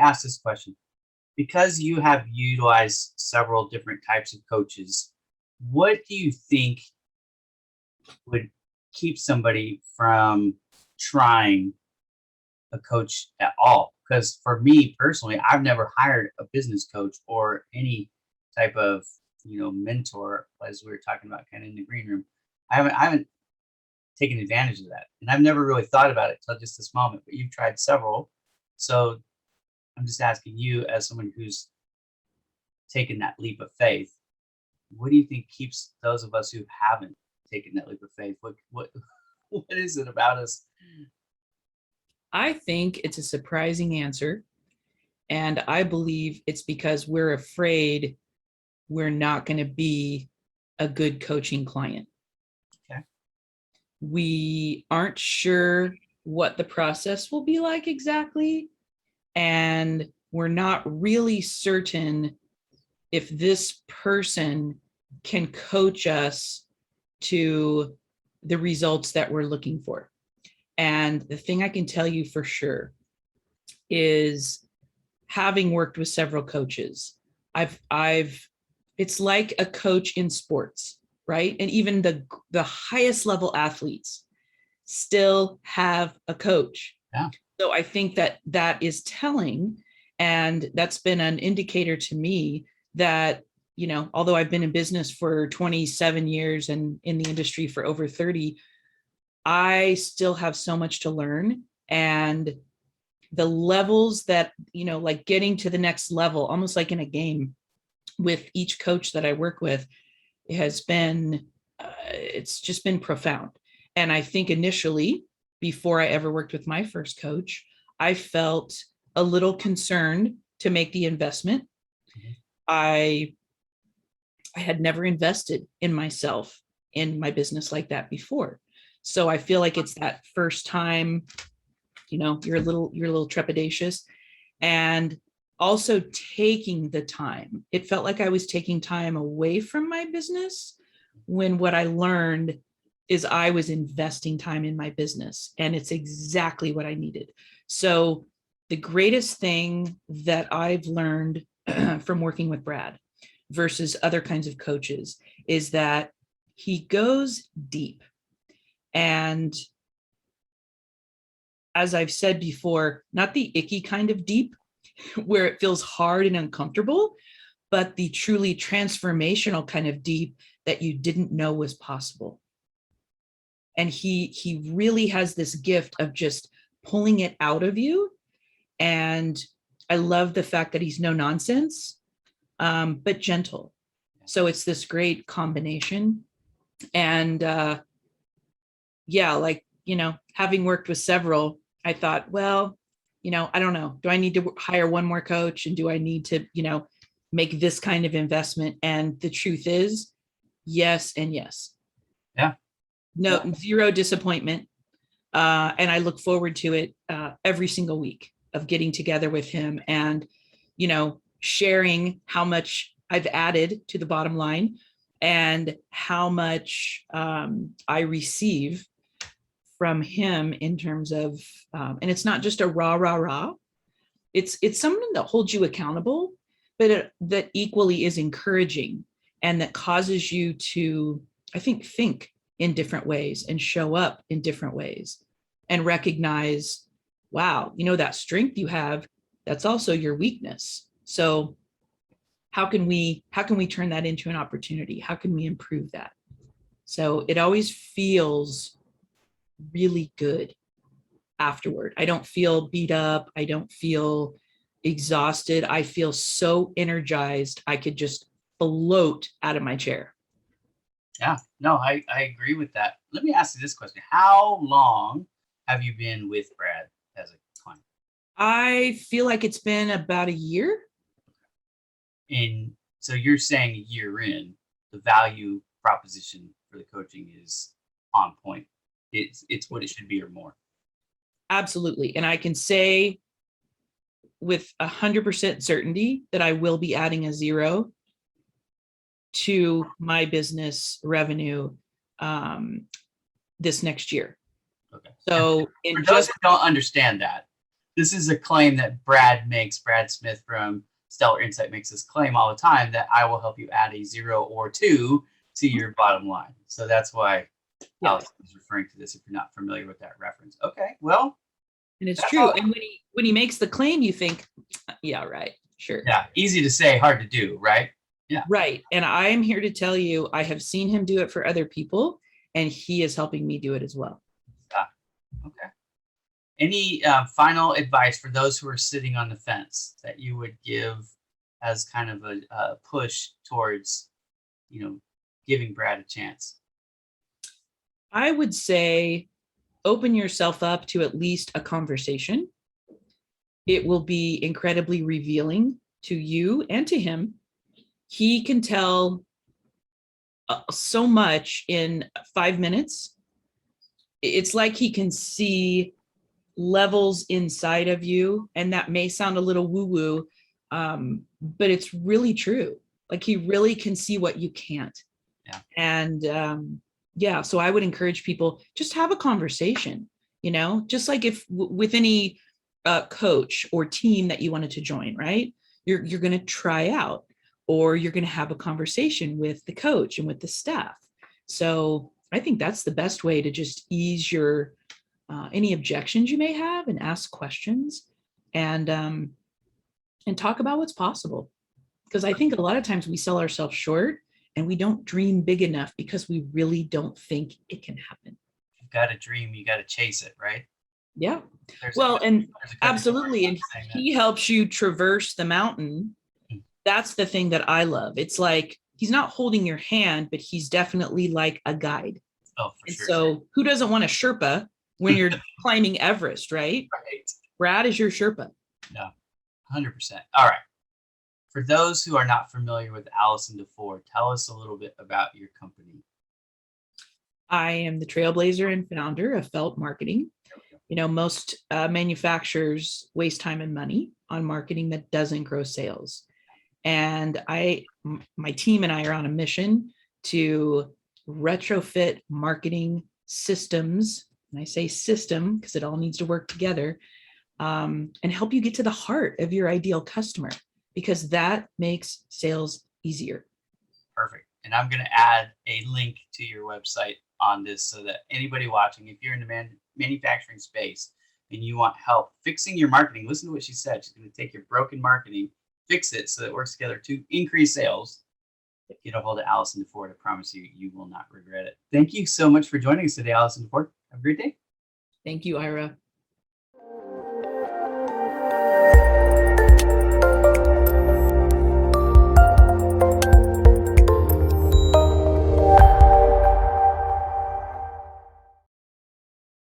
ask this question. Because you have utilized several different types of coaches, what do you think would keep somebody from trying a coach at all? Because for me personally, I've never hired a business coach or any type of, mentor, as we were talking about kind of in the green room. I haven't taken advantage of that. And I've never really thought about it till just this moment, but you've tried several. So I'm just asking you, as someone who's taken that leap of faith, what do you think keeps those of us who haven't taken that leap of faith? What what is it about us? I think it's a surprising answer. And I believe it's because we're afraid we're not going to be a good coaching client. Okay. We aren't sure what the process will be like exactly. And we're not really certain if this person can coach us to the results that we're looking for. And the thing I can tell you for sure is, having worked with several coaches, it's like a coach in sports, right? And even the highest level athletes still have a coach. Yeah. So I think that is telling, and that's been an indicator to me that, although I've been in business for 27 years and in the industry for over 30, I still have so much to learn. And the levels that, like getting to the next level, almost like in a game with each coach that I work with, it has been, it's just been profound. And I think initially, before I ever worked with my first coach, I felt a little concerned to make the investment. Mm-hmm. I had never invested in myself in my business like that before. So I feel like it's that first time, you're a little trepidatious. And also taking the time. It felt like I was taking time away from my business, when what I learned is I was investing time in my business, and it's exactly what I needed. So the greatest thing that I've learned from working with Brad versus other kinds of coaches is that he goes deep. And as I've said before, not the icky kind of deep where it feels hard and uncomfortable, but the truly transformational kind of deep that you didn't know was possible. And he really has this gift of just pulling it out of you. And I love the fact that he's no nonsense, but gentle. So it's this great combination. And having worked with several, I thought, well, I don't know. Do I need to hire one more coach? And do I need to, make this kind of investment? And the truth is, yes and yes. Yeah. No, zero disappointment. And I look forward to it every single week of getting together with him and, sharing how much I've added to the bottom line and how much I receive from him in terms of, and it's not just a rah. It's something that holds you accountable, but that equally is encouraging and that causes you to, I think in different ways and show up in different ways and recognize, wow, that strength you have, that's also your weakness. So how can we turn that into an opportunity? How can we improve that? So it always feels really good afterward. I don't feel beat up. I don't feel exhausted. I feel so energized. I could just float out of my chair. Yeah, no, I agree with that. Let me ask you this question. How long have you been with Brad as a client? I feel like it's been about a year. And so you're saying a year in, the value proposition for the coaching is on point. It's what it should be or more. Absolutely. And I can say with 100% certainty that I will be adding a zero to my business revenue this next year. Okay. So for those who don't understand that, This is a claim that Brad makes. Brad Smith from Stellar Insight makes this claim all the time that I will help you add a 0 or 2 to your bottom line. So that's why Allison is referring to this if you're not familiar with that reference. Okay, well. And it's true. And when he makes the claim, you think, yeah, right, sure. Yeah, easy to say, hard to do, right? Yeah. Right. And I am here to tell you, I have seen him do it for other people, and he is helping me do it as well. Okay. Any final advice for those who are sitting on the fence that you would give as kind of a push towards, giving Brad a chance? I would say open yourself up to at least a conversation. It will be incredibly revealing to you and to him. He can tell so much in 5 minutes. It's like he can see levels inside of you, and that may sound a little woo-woo, but it's really true. Like, he really can see what you can't. Yeah. And so I would encourage people, just have a conversation, just like if with any coach or team that you wanted to join, right? You're going to try out, or you're going to have a conversation with the coach and with the staff. So I think that's the best way to just ease your any objections you may have, and ask questions, and talk about what's possible. Because I think a lot of times we sell ourselves short, and we don't dream big enough because we really don't think it can happen. You've got to dream, you got to chase it, right? Yeah. And absolutely. And he helps you traverse the mountain. That's the thing that I love. It's like, he's not holding your hand, but he's definitely like a guide. Oh, for sure. So who doesn't want a Sherpa when you're climbing Everest, right? Right. Brad is your Sherpa. No, 100%. All right. For those who are not familiar with Allison DeFord, tell us a little bit about your company. I am the trailblazer and founder of Felt Marketing. Most manufacturers waste time and money on marketing that doesn't grow sales. And my team and I are on a mission to retrofit marketing systems. And I say system because it all needs to work together, and help you get to the heart of your ideal customer, because that makes sales easier. Perfect. And I'm going to add a link to your website on this so that anybody watching, if you're in the manufacturing space and you want help fixing your marketing, listen to what she said. She's going to take your broken marketing, fix it so that it works together to increase sales. Get a hold of Allison DeFord. I promise you, you will not regret it. Thank you so much for joining us today, Allison DeFord. Have a great day. Thank you, Ira.